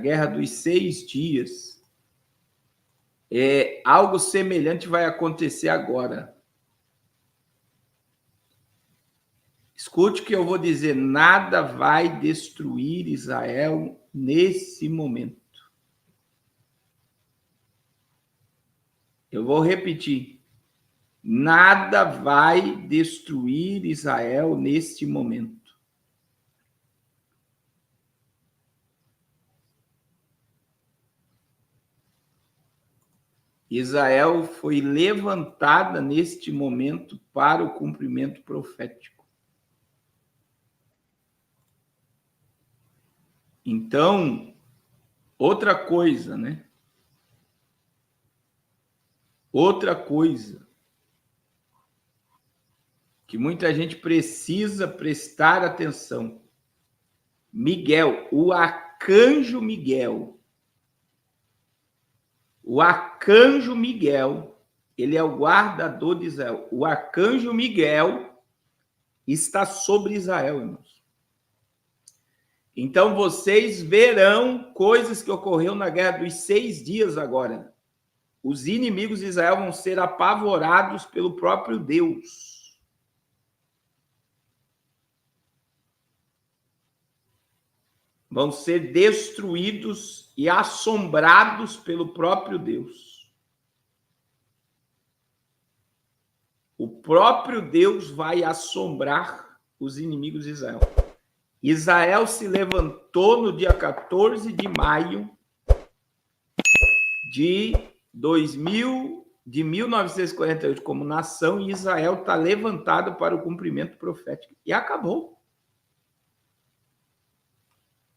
Guerra dos 6 Dias, algo semelhante vai acontecer agora. Escute o que eu vou dizer, nada vai destruir Israel nesse momento. Eu vou repetir. Nada vai destruir Israel neste momento. Israel foi levantada neste momento para o cumprimento profético. Então, outra coisa, né? Outra coisa que muita gente precisa prestar atenção. Miguel, o arcanjo Miguel. O arcanjo Miguel, ele é o guardador de Israel. O arcanjo Miguel está sobre Israel, irmãos. Então, vocês verão coisas que ocorreram na Guerra dos 6 Dias agora. Os inimigos de Israel vão ser apavorados pelo próprio Deus. Vão ser destruídos e assombrados pelo próprio Deus. O próprio Deus vai assombrar os inimigos de Israel. Israel se levantou no dia 14 de maio de 1948 como nação, e Israel está levantado para o cumprimento profético. E acabou.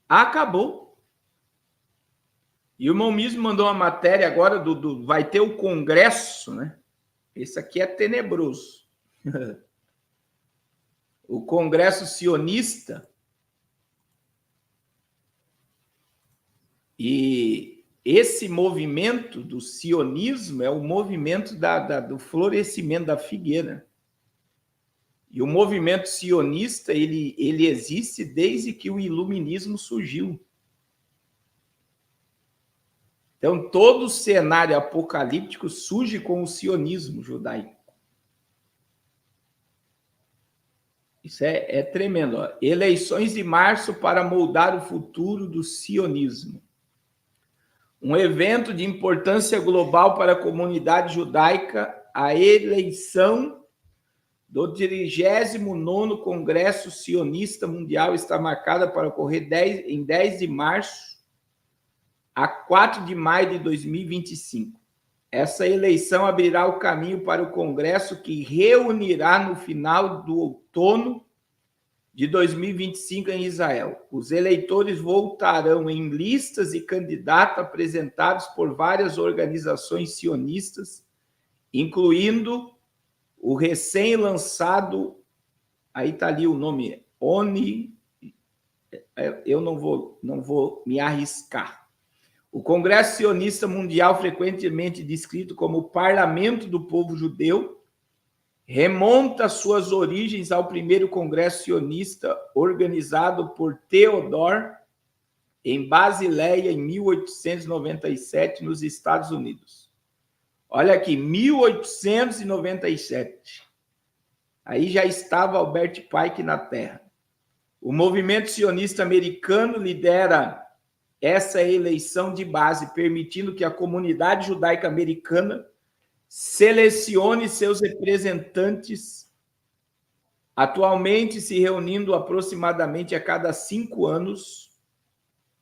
Acabou. E o irmão mesmo mandou uma matéria agora vai ter o congresso, né? Esse aqui é tenebroso. O congresso sionista. E esse movimento do sionismo é o movimento do florescimento da figueira. E o movimento sionista, ele existe desde que o iluminismo surgiu. Então, todo o cenário apocalíptico surge com o sionismo judaico. Isso é tremendo. Ó. Eleições de março para moldar o futuro do sionismo. Um evento de importância global para a comunidade judaica, a eleição do 39º Congresso Sionista Mundial está marcada para ocorrer em 10 de março a 4 de maio de 2025. Essa eleição abrirá o caminho para o Congresso que reunirá no final do outono de 2025 em Israel. Os eleitores votarão em listas e candidatos apresentados por várias organizações sionistas, incluindo o recém-lançado, aí está ali o nome, ONI, eu não vou me arriscar. O Congresso Sionista Mundial, frequentemente descrito como o Parlamento do Povo Judeu, remonta suas origens ao primeiro Congresso Sionista organizado por Theodor em Basileia em 1897, nos Estados Unidos. Olha aqui, 1897. Aí já estava Albert Pike na Terra. O movimento sionista americano lidera essa eleição de base, permitindo que a comunidade judaica americana selecione seus representantes, atualmente se reunindo aproximadamente a cada 5 anos.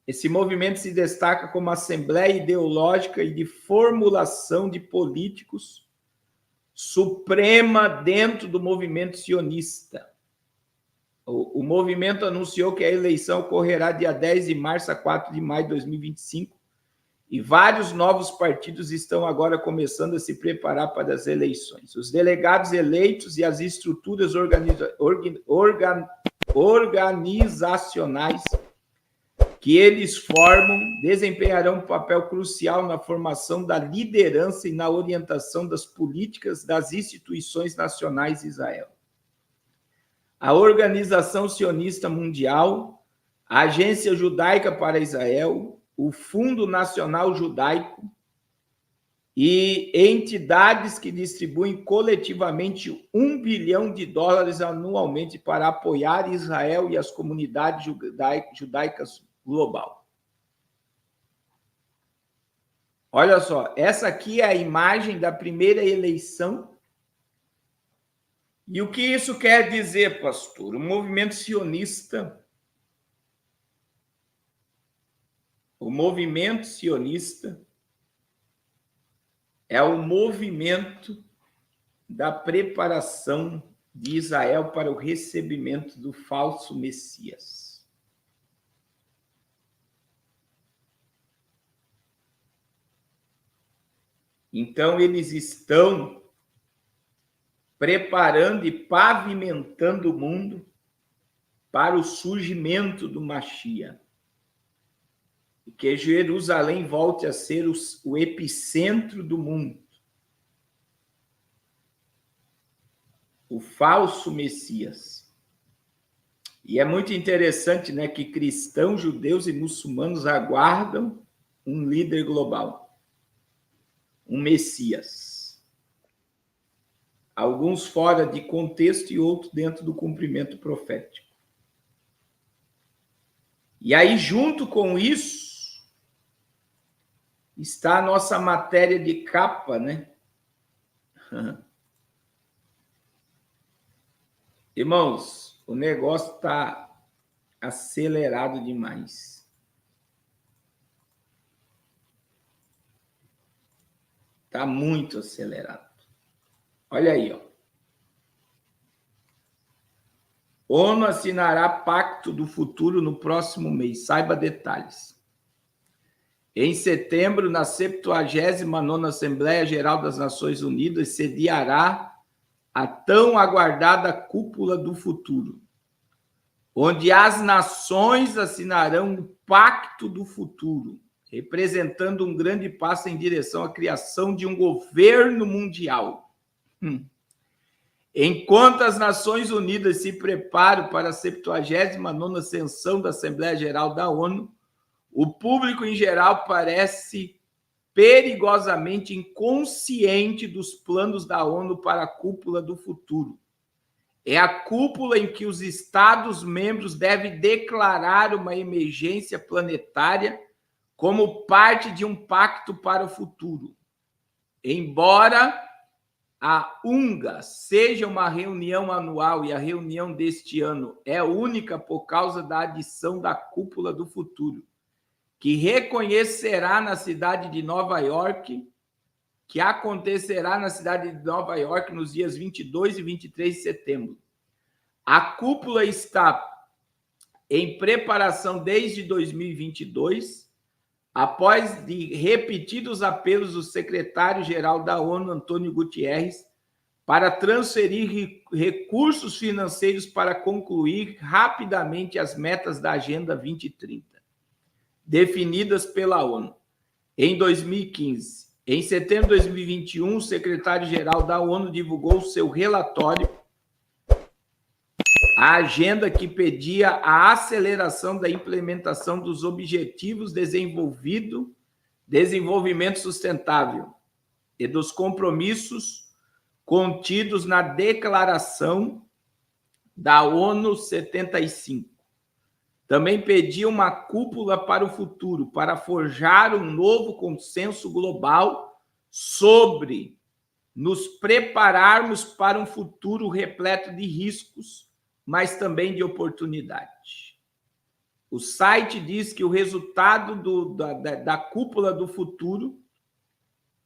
Esse movimento se destaca como assembleia ideológica e de formulação de políticos suprema dentro do movimento sionista. O movimento anunciou que a eleição ocorrerá dia 10 de março a 4 de maio de 2025, e vários novos partidos estão agora começando a se preparar para as eleições. Os delegados eleitos e as estruturas organizacionais que eles formam desempenharão um papel crucial na formação da liderança e na orientação das políticas das instituições nacionais de Israel. A Organização Sionista Mundial, a Agência Judaica para Israel, o Fundo Nacional Judaico e entidades que distribuem coletivamente $1 bilhão anualmente para apoiar Israel e as comunidades judaicas global. Olha só, essa aqui é a imagem da primeira eleição. E o que isso quer dizer, pastor? O movimento sionista é o movimento da preparação de Israel para o recebimento do falso Messias. Então, eles estão preparando e pavimentando o mundo para o surgimento do Mashiach. E que Jerusalém volte a ser o epicentro do mundo. O falso Messias. E é muito interessante, né, que cristãos, judeus e muçulmanos aguardam um líder global, um Messias. Alguns fora de contexto e outros dentro do cumprimento profético. E aí, junto com isso, está a nossa matéria de capa, né? Irmãos, o negócio está acelerado demais. Está muito acelerado. Olha aí, ó. ONU assinará Pacto do Futuro no próximo mês. Saiba detalhes. Em setembro, na 79ª Assembleia Geral das Nações Unidas, sediará a tão aguardada Cúpula do Futuro, onde as nações assinarão o Pacto do Futuro, representando um grande passo em direção à criação de um governo mundial. Enquanto as Nações Unidas se preparam para a 79ª sessão da Assembleia Geral da ONU, o público em geral parece perigosamente inconsciente dos planos da ONU para a Cúpula do Futuro. É a cúpula em que os Estados-membros devem declarar uma emergência planetária como parte de um pacto para o futuro. Embora a UNGA seja uma reunião anual e a reunião deste ano é única por causa da adição da Cúpula do Futuro, que reconhecerá na cidade de Nova York, que acontecerá na cidade de Nova York nos dias 22 e 23 de setembro. A cúpula está em preparação desde 2022, após de repetidos apelos do secretário-geral da ONU, Antônio Guterres, para transferir recursos financeiros para concluir rapidamente as metas da Agenda 2030. Definidas pela ONU em 2015. Em setembro de 2021, o secretário-geral da ONU divulgou seu relatório, a agenda que pedia a aceleração da implementação dos Objetivos de Desenvolvimento Sustentável e dos compromissos contidos na Declaração da ONU 75. Também pedia uma cúpula para o futuro, para forjar um novo consenso global sobre nos prepararmos para um futuro repleto de riscos, mas também de oportunidade. O site diz que o resultado da cúpula do futuro,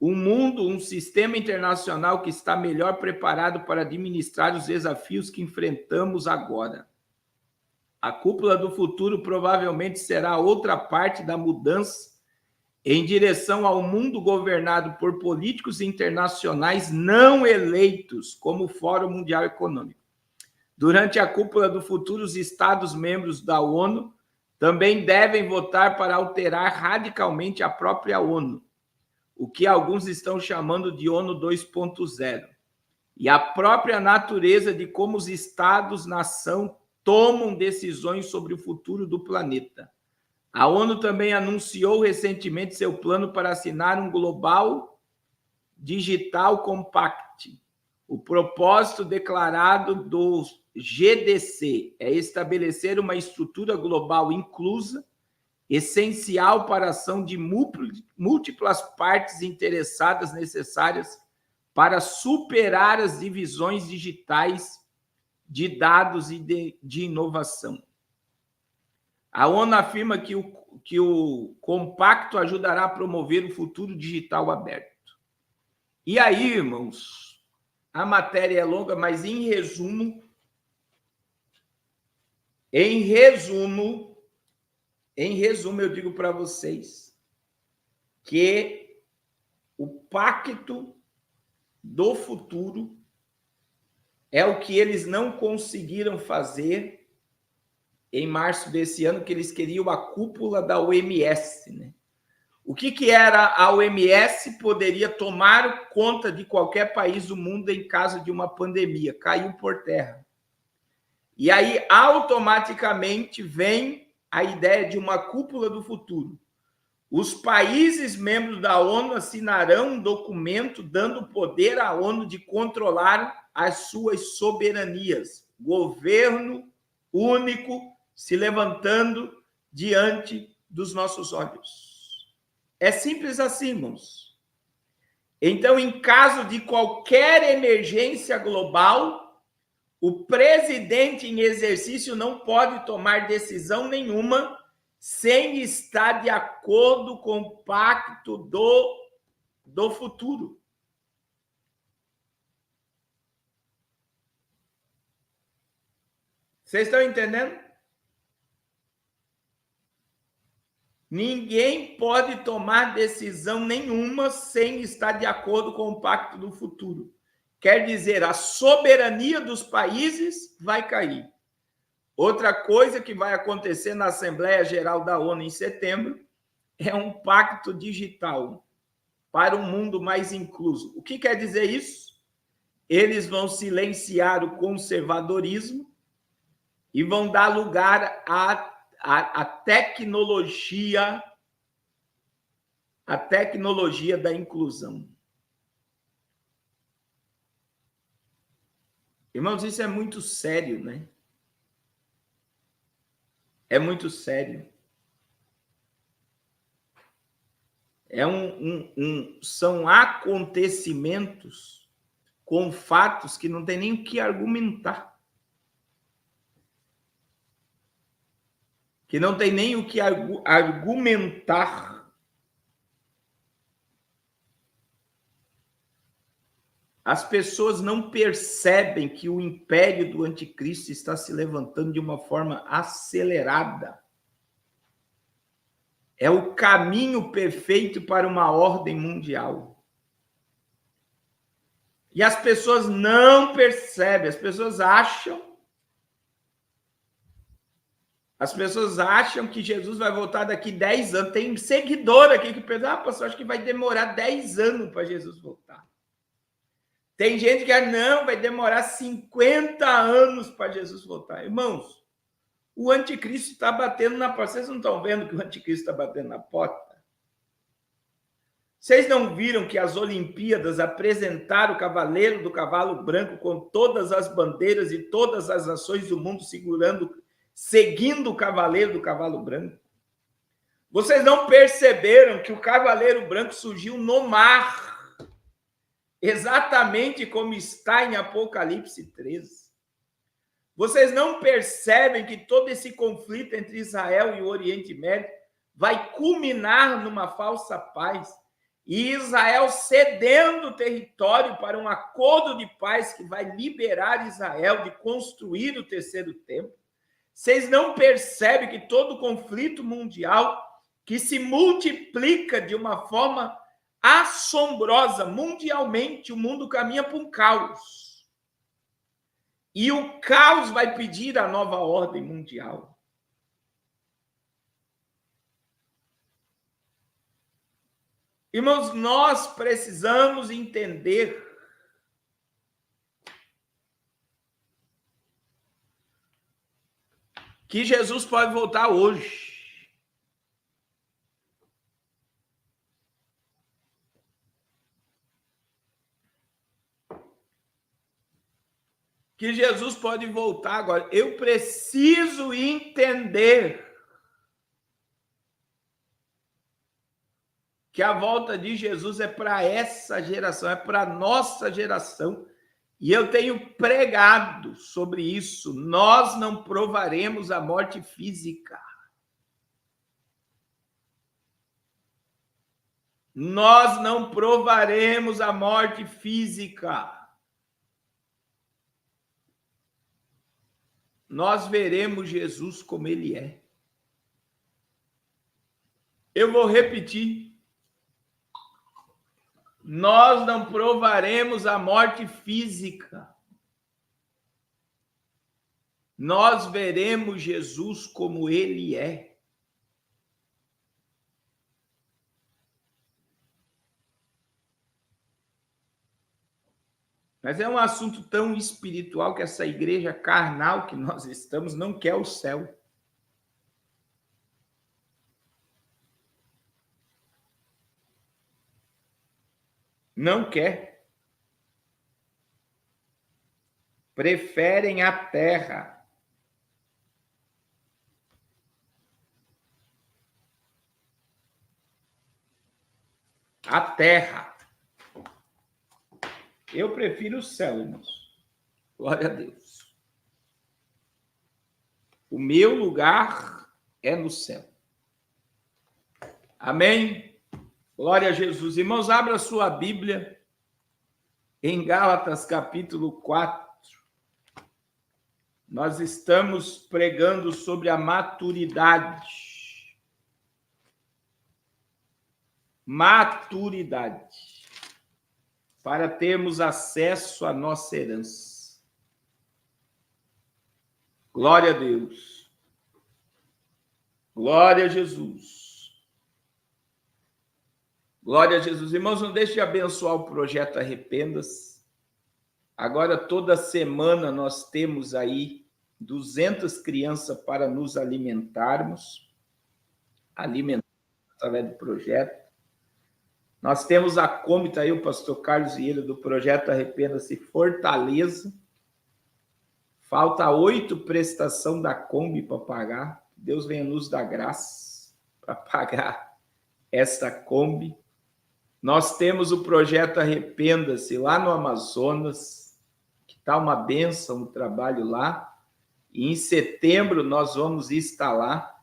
um sistema internacional que está melhor preparado para administrar os desafios que enfrentamos agora. A cúpula do futuro provavelmente será outra parte da mudança em direção ao mundo governado por políticos internacionais não eleitos, como o Fórum Mundial Econômico. Durante a cúpula do futuro, os Estados-membros da ONU também devem votar para alterar radicalmente a própria ONU, o que alguns estão chamando de ONU 2.0, e a própria natureza de como os Estados-nação tomam decisões sobre o futuro do planeta. A ONU também anunciou recentemente seu plano para assinar um Global Digital Compact. O propósito declarado do GDC é estabelecer uma estrutura global inclusa, essencial para a ação de múltiplas partes interessadas necessárias para superar as divisões digitais de dados e de inovação. A ONU afirma que o compacto ajudará a promover o futuro digital aberto. E aí, irmãos, a matéria é longa, mas em resumo, eu digo para vocês que o pacto do futuro é o que eles não conseguiram fazer em março desse ano, que eles queriam a cúpula da OMS, né? O que era a OMS? Poderia tomar conta de qualquer país do mundo em caso de uma pandemia, caiu por terra. E aí, automaticamente, vem a ideia de uma cúpula do futuro. Os países membros da ONU assinarão um documento dando poder à ONU de controlar as suas soberanias. Governo único se levantando diante dos nossos olhos. É simples assim, irmãos. Então, em caso de qualquer emergência global, o presidente em exercício não pode tomar decisão nenhuma sem estar de acordo com o pacto do futuro. Vocês estão entendendo? Ninguém pode tomar decisão nenhuma sem estar de acordo com o pacto do futuro. Quer dizer, a soberania dos países vai cair. Outra coisa que vai acontecer na Assembleia Geral da ONU em setembro é um pacto digital para um mundo mais incluso. O que quer dizer isso? Eles vão silenciar o conservadorismo e vão dar lugar à tecnologia, da inclusão. Irmãos, isso é muito sério, né? É muito sério. São acontecimentos com fatos que não tem nem o que argumentar. Que não tem nem o que argumentar. As pessoas não percebem que o império do anticristo está se levantando de uma forma acelerada. É o caminho perfeito para uma ordem mundial. E as pessoas não percebem, as pessoas acham que Jesus vai voltar daqui 10 anos. Tem seguidor aqui que pensa, pastor, acho que vai demorar 10 anos para Jesus voltar. Tem gente que não, vai demorar 50 anos para Jesus voltar. Irmãos, o anticristo está batendo na porta. Vocês não estão vendo que o anticristo está batendo na porta? Vocês não viram que as Olimpíadas apresentaram o cavaleiro do cavalo branco com todas as bandeiras e todas as nações do mundo seguindo o cavaleiro do cavalo branco? Vocês não perceberam que o cavaleiro branco surgiu no mar, exatamente como está em Apocalipse 13. Vocês não percebem que todo esse conflito entre Israel e o Oriente Médio vai culminar numa falsa paz, e Israel cedendo território para um acordo de paz que vai liberar Israel de construir o terceiro templo? Vocês não percebem que todo conflito mundial que se multiplica de uma forma assombrosa mundialmente, o mundo caminha para um caos. E o caos vai pedir a nova ordem mundial. Irmãos, nós precisamos entender que Jesus pode voltar hoje. que Jesus pode voltar agora. Eu preciso entender que a volta de Jesus é para essa geração, é para a nossa geração. E eu tenho pregado sobre isso. Nós não provaremos a morte física. Nós não provaremos a morte física. Nós veremos Jesus como ele é. Eu vou repetir. Nós não provaremos a morte física. Nós veremos Jesus como ele é. Mas é um assunto tão espiritual que essa igreja carnal que nós estamos não quer o céu. Não quer. Preferem a terra. A terra. Eu prefiro o céu, irmãos. Glória a Deus. O meu lugar é no céu. Amém? Glória a Jesus. Irmãos, abra sua Bíblia em Gálatas, capítulo 4. Nós estamos pregando sobre a maturidade. Maturidade. Para termos acesso à nossa herança. Glória a Deus. Glória a Jesus. Glória a Jesus. Irmãos, não deixe de abençoar o projeto Arrependa-se. Agora, toda semana, nós temos aí 200 crianças para nos alimentarmos. Alimentar através do projeto. Nós temos a Kombi, está aí o pastor Carlos Vieira, do projeto Arrependa-se Fortaleza. Falta 8 prestação da Kombi para pagar. Deus venha nos dar graça para pagar esta Kombi. Nós temos o projeto Arrependa-se lá no Amazonas, que está uma bênção o trabalho lá. E em setembro nós vamos estar lá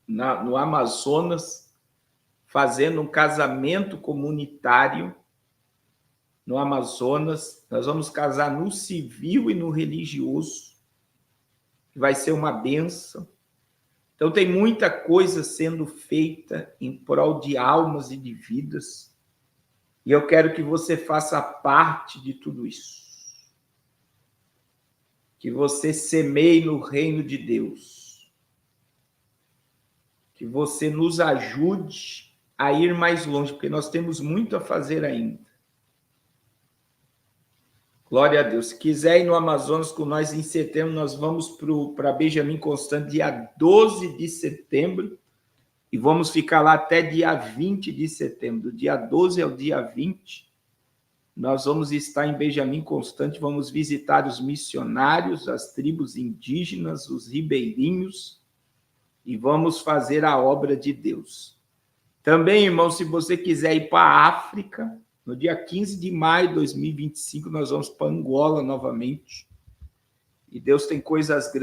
no Amazonas, fazendo um casamento comunitário no Amazonas. Nós vamos casar no civil e no religioso, que vai ser uma bênção. Então, tem muita coisa sendo feita em prol de almas e de vidas. E eu quero que você faça parte de tudo isso. Que você semeie no reino de Deus. Que você nos ajude a ir mais longe, porque nós temos muito a fazer ainda. Glória a Deus. Se quiser ir no Amazonas com nós em setembro, nós vamos para Benjamin Constant dia 12 de setembro e vamos ficar lá até dia 20 de setembro. Do dia 12 ao dia 20, nós vamos estar em Benjamin Constant, vamos visitar os missionários, as tribos indígenas, os ribeirinhos e vamos fazer a obra de Deus. Também, irmão, se você quiser ir para a África, no dia 15 de maio de 2025, nós vamos para Angola novamente. E Deus tem coisas grandes.